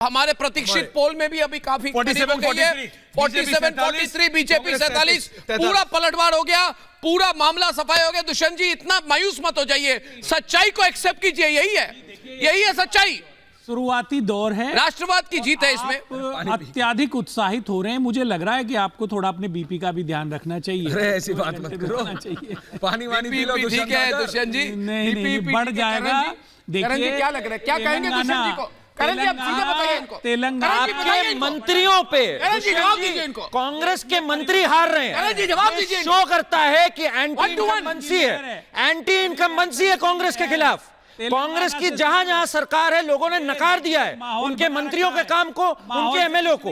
हमारे प्रतीक्षित पोल में भी अभी काफी 47-43 बीजेपी 47, पूरा पलटवार हो गया, पूरा मामला सफाई हो गया। दुष्यंत जी इतना मायूस मत हो जाइए, सच्चाई को एक्सेप्ट कीजिए, यही है सच्चाई। शुरुआती दौर है, राष्ट्रवाद की जीत है इसमें। अत्यधिक उत्साहित हो रहे हैं। मुझे लग रहा है कि आपको थोड़ा अपने बीपी का भी ध्यान रखना चाहिए। अरे ऐसी बात मत करो, पानी वानी पी लो। ठीक है दुष्यंत जी, नहीं बढ़ जाएगा। देखिए क्या लग रहा है, क्या कहेंगे दुष्यंत जी को? करण जी आप सीधे बताइए इनको। तेलंगाना के मंत्रियों पे जवाब दीजिए इनको। कांग्रेस के मंत्री हार रहे हैं। जवाब दीजिए। शो करता है कि एंटी इनकम्बेंसी है कांग्रेस के खिलाफ। कांग्रेस की जहां जहां सरकार है, लोगों ने नकार दिया है उनके मंत्रियों के काम को, उनके एमएलए को।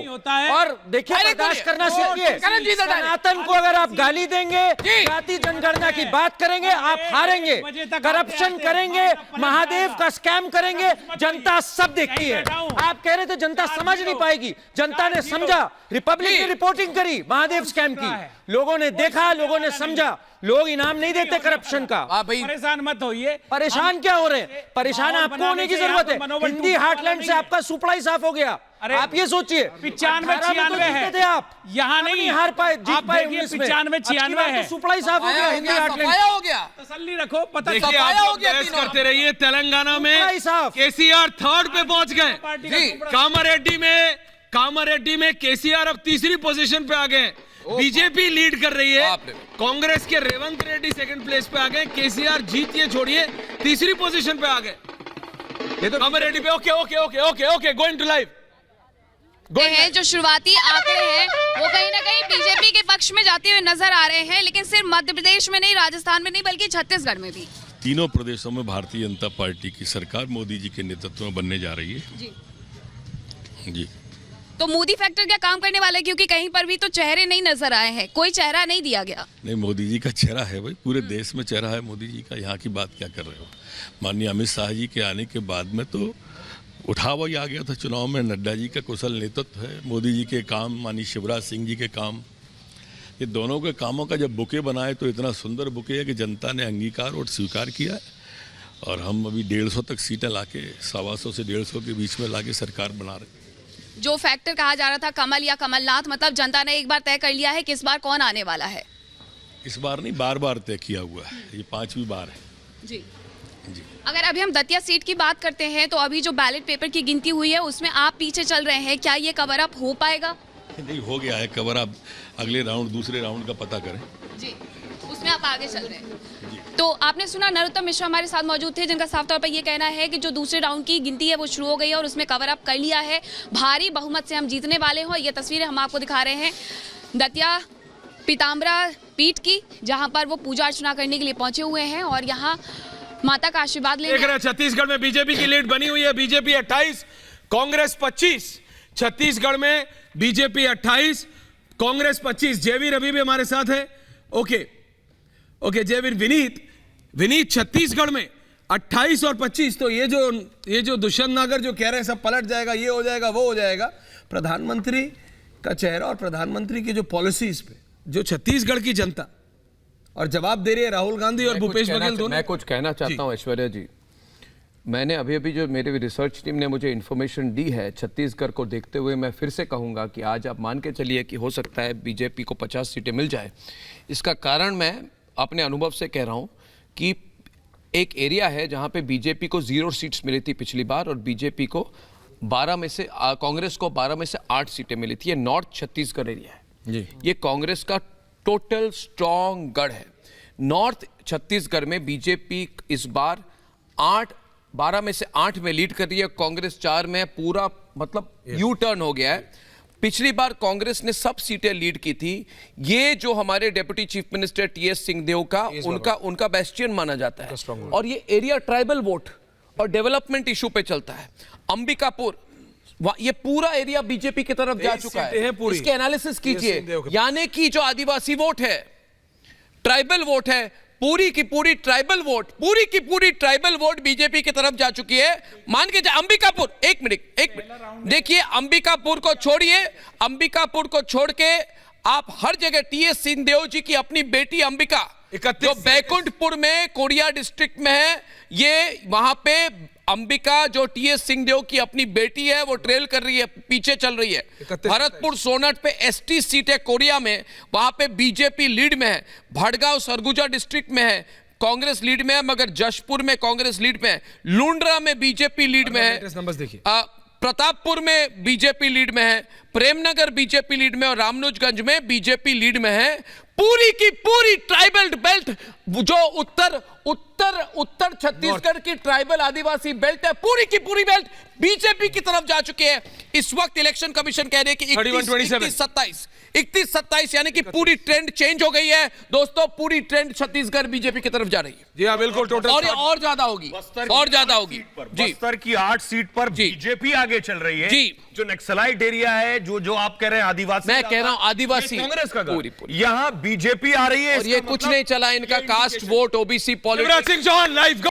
और देखिए, बर्दाश्त करना सीखिए। सनातन को अगर आप गाली देंगे, जाति जनगणना की बात करेंगे, आप हारेंगे। करप्शन करेंगे, महादेव का स्कैम करेंगे, जनता सब देखती है। आप कह रहे थे जनता समझ नहीं पाएगी, जनता ने समझा। रिपब्लिक ने रिपोर्टिंग करी महादेव स्कैम की, लोगों ने देखा, लोगों ने समझा। लोग इनाम नहीं देते करप्शन का। परेशान मत होइए। परेशान क्या हो रहे हैं? परेशान आपको होने की जरूरत है। हिंदी हार्टलैंड से आपका सुपड़ा ही साफ हो गया। आप ये सोचिए, 95-96 है थे आप, यहाँ नहीं हार पाए, जीत पाए। 95-96 है, सुपड़ा ही साफ हो गया। हिंदी हार्टलैंड हो गया। तसल्ली रखो, पता देखिए आप लोग बहस करते रहिए। तेलंगाना में केसीआर थर्ड पे पहुंच गए। कामारेड्डी में केसीआर अब तीसरी पोजीशन पे आ गए। बीजेपी लीड कर रही है, कांग्रेस के रेवंत रेड्डी सेकंड प्लेस पे आ गए। केसीआर जीतिए छोड़िए तीसरी पोजीशन पे आ गए। ये तो कामारेड्डी पे ओके गोइंग टू लाइव हैं। जो शुरुआती आंकड़े हैं वो कहीं ना कहीं बीजेपी के पक्ष में जाते हुए नजर आ रहे हैं, लेकिन सिर्फ मध्य प्रदेश में नहीं, राजस्थान में नहीं, बल्कि छत्तीसगढ़ में भी। तीनों प्रदेशों में भारतीय जनता पार्टी की सरकार मोदी जी के नेतृत्व में बनने जा रही है। जी तो मोदी फैक्टर क्या काम करने वाला है? क्योंकि कहीं पर भी तो चेहरे नहीं नजर आए हैं, कोई चेहरा नहीं दिया गया। नहीं, मोदी जी का चेहरा है भाई, पूरे देश में चेहरा है मोदी जी का। यहाँ की बात क्या कर रहे हो? माननीय अमित शाह जी के आने के बाद में तो उठावा ही आ गया था चुनाव में। नड्डा जी का कुशल नेतृत्व है, मोदी जी के काम, माननीय शिवराज सिंह जी के काम, ये दोनों के कामों का जब बुके बनाए तो इतना सुंदर बुके है कि जनता ने अंगीकार और स्वीकार किया है। और हम अभी 150 तक सीटें लाके, 125 से 150 के बीच में लाके सरकार बना रहे। जो फैक्टर कहा जा रहा था कमल या कमलनाथ, मतलब जनता ने एक बार तय कर लिया है कि इस बार कौन आने वाला है? इस बार नहीं, बार बार तय किया हुआ है, ये 5वीं बार है जी। अगर अभी हम दतिया सीट की बात करते हैं तो अभी जो बैलेट पेपर की गिनती हुई है उसमें आप पीछे चल रहे हैं, क्या ये कवर अप हो पाएगा? नहीं, हो गया है कवर अप। अगले राउंड, दूसरे राउंड का पता करें जी, उसमें आप आगे चल रहे हैं। तो आपने सुना नरोत्तम मिश्रा हमारे साथ मौजूद थे, जिनका साफ तौर पर ये कहना है कि जो दूसरे राउंड की गिनती है वो शुरू हो गई है और उसमें कवर अप कर लिया है, भारी बहुमत से हम जीतने वाले हैं। ये तस्वीरें हम आपको दिखा रहे हैं दतिया पीताम्बरा पीठ की, जहां पर वो पूजा अर्चना करने के लिए पहुंचे हुए हैं और यहाँ माता का आशीर्वाद ले रहे हैं। छत्तीसगढ़ में बीजेपी की लीड बनी हुई है, बीजेपी 28, कांग्रेस 25। छत्तीसगढ़ में बीजेपी 28, कांग्रेस 25। जयवीर अभी भी हमारे साथ है। ओके जयवीर। विनीत छत्तीसगढ़ में 28 और 25। तो ये जो दुष्यंत नागर जो कह रहे हैं सब पलट जाएगा, ये हो जाएगा, वो हो जाएगा, प्रधानमंत्री का चेहरा और प्रधानमंत्री की जो पॉलिसीज पे जो छत्तीसगढ़ की जनता और जवाब दे रही है राहुल गांधी और भूपेश बघेल दोनों। मैं कुछ कहना चाहता हूं ऐश्वर्या जी। मैंने अभी जो मेरी रिसर्च टीम ने मुझे इन्फॉर्मेशन दी है, छत्तीसगढ़ को देखते हुए मैं फिर से कहूंगा कि आज आप मान के चलिए कि हो सकता है बीजेपी को 50 सीटें मिल जाए। इसका कारण मैं अपने अनुभव से कह रहा हूं कि एक एरिया है जहां पे बीजेपी को 0 सीट्स मिली थी पिछली बार और बीजेपी को 12 में से, कांग्रेस को 12 में से 8 सीटें मिली थी। ये नॉर्थ छत्तीसगढ़ एरिया है जी। ये कांग्रेस का टोटल स्ट्रॉन्ग गढ़ है। नॉर्थ छत्तीसगढ़ में बीजेपी इस बार 12 में से 8 में लीड कर रही है, कांग्रेस 4 में। पूरा मतलब यू टर्न हो गया है। पिछली बार कांग्रेस ने सब सीटें लीड की थी। ये जो हमारे deputy chief minister TS Singhdeo का उनका बेस्टियन माना जाता है। और ये एरिया ट्राइबल वोट और डेवलपमेंट इशू पे चलता है। अंबिकापुर, ये पूरा एरिया बीजेपी की तरफ जा चुका है। इसके एनालिसिस कीजिए, यानी कि जो आदिवासी वोट है, ट्राइबल वोट है, पूरी की पूरी ट्राइबल वोट बीजेपी की तरफ जा चुकी है। मान के अंबिकापुर, एक मिनट देखिए, अंबिकापुर को छोड़िए, अंबिकापुर को छोड़ के आप हर जगह टीएस सिंहदेव जी की अपनी बेटी अंबिका जो बैकुंठपुर में कोरिया डिस्ट्रिक्ट में है, ये वहां पे अंबिका जो टीएस सिंहदेव की अपनी बेटी है वो ट्रेल कर रही है, पीछे चल रही है। भरतपुर सोनट पे एसटी सीट है कोरिया में, वहां पे बीजेपी लीड में है। भड़गांव सरगुजा डिस्ट्रिक्ट में है, कांग्रेस लीड में है, मगर जशपुर में कांग्रेस लीड में है। लुंड्रा में बीजेपी लीड में है। नंबर्स देखिए, प्रतापपुर में बीजेपी लीड में है, प्रेमनगर बीजेपी लीड में और रामनुजगंज में बीजेपी लीड में है। पूरी की पूरी ट्राइबल बेल्ट जो उत्तर छत्तीसगढ़ की ट्राइबल आदिवासी बेल्ट है, पूरी की पूरी बेल्ट बीजेपी की तरफ जा चुकी है। इस वक्त इलेक्शन कमीशन कह रहे हैं कि 31-27 यानी कि पूरी ट्रेंड चेंज हो गई है दोस्तों। पूरी ट्रेंड छत्तीसगढ़ बीजेपी की तरफ जा रही है। जी हाँ बिल्कुल, टोटल और ज्यादा होगी, और ज्यादा होगी। बस्तर की 8 सीट पर बीजेपी आगे चल रही है। जी, जो नक्सलाइट एरिया है, जो आप कह रहे हैं आदिवासी, मैं कह रहा हूं आदिवासी कांग्रेस का पूरी यहाँ बीजेपी आ रही है। और ये कुछ नहीं चला इनका caste vote, OBC politics. Shivraj Singh Chouhan live.